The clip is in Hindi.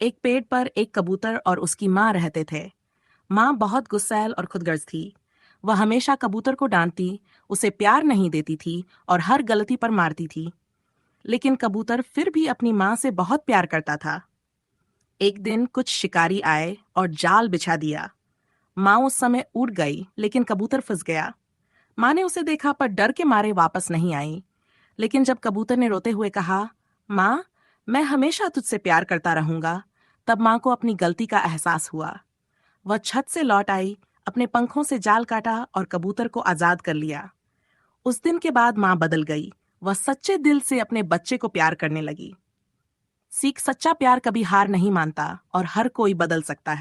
एक पेड़ पर एक कबूतर और उसकी माँ रहते थे। माँ बहुत गुस्सैल और खुदगर्ज थी। वह हमेशा कबूतर को डांटती, उसे प्यार नहीं देती थी और हर गलती पर मारती थी। लेकिन कबूतर फिर भी अपनी माँ से बहुत प्यार करता था। एक दिन कुछ शिकारी आए और जाल बिछा दिया। माँ उस समय उड़ गई, लेकिन कबूतर फंस गया। माँ ने उसे देखा पर डर के मारे वापस नहीं आई। लेकिन जब कबूतर ने रोते हुए कहा, माँ, मैं हमेशा तुझसे प्यार करता रहूंगा, तब माँ को अपनी गलती का एहसास हुआ। वह छत से लौट आई, अपने पंखों से जाल काटा और कबूतर को आजाद कर लिया। उस दिन के बाद माँ बदल गई। वह सच्चे दिल से अपने बच्चे को प्यार करने लगी। सीख, सच्चा प्यार कभी हार नहीं मानता और हर कोई बदल सकता है।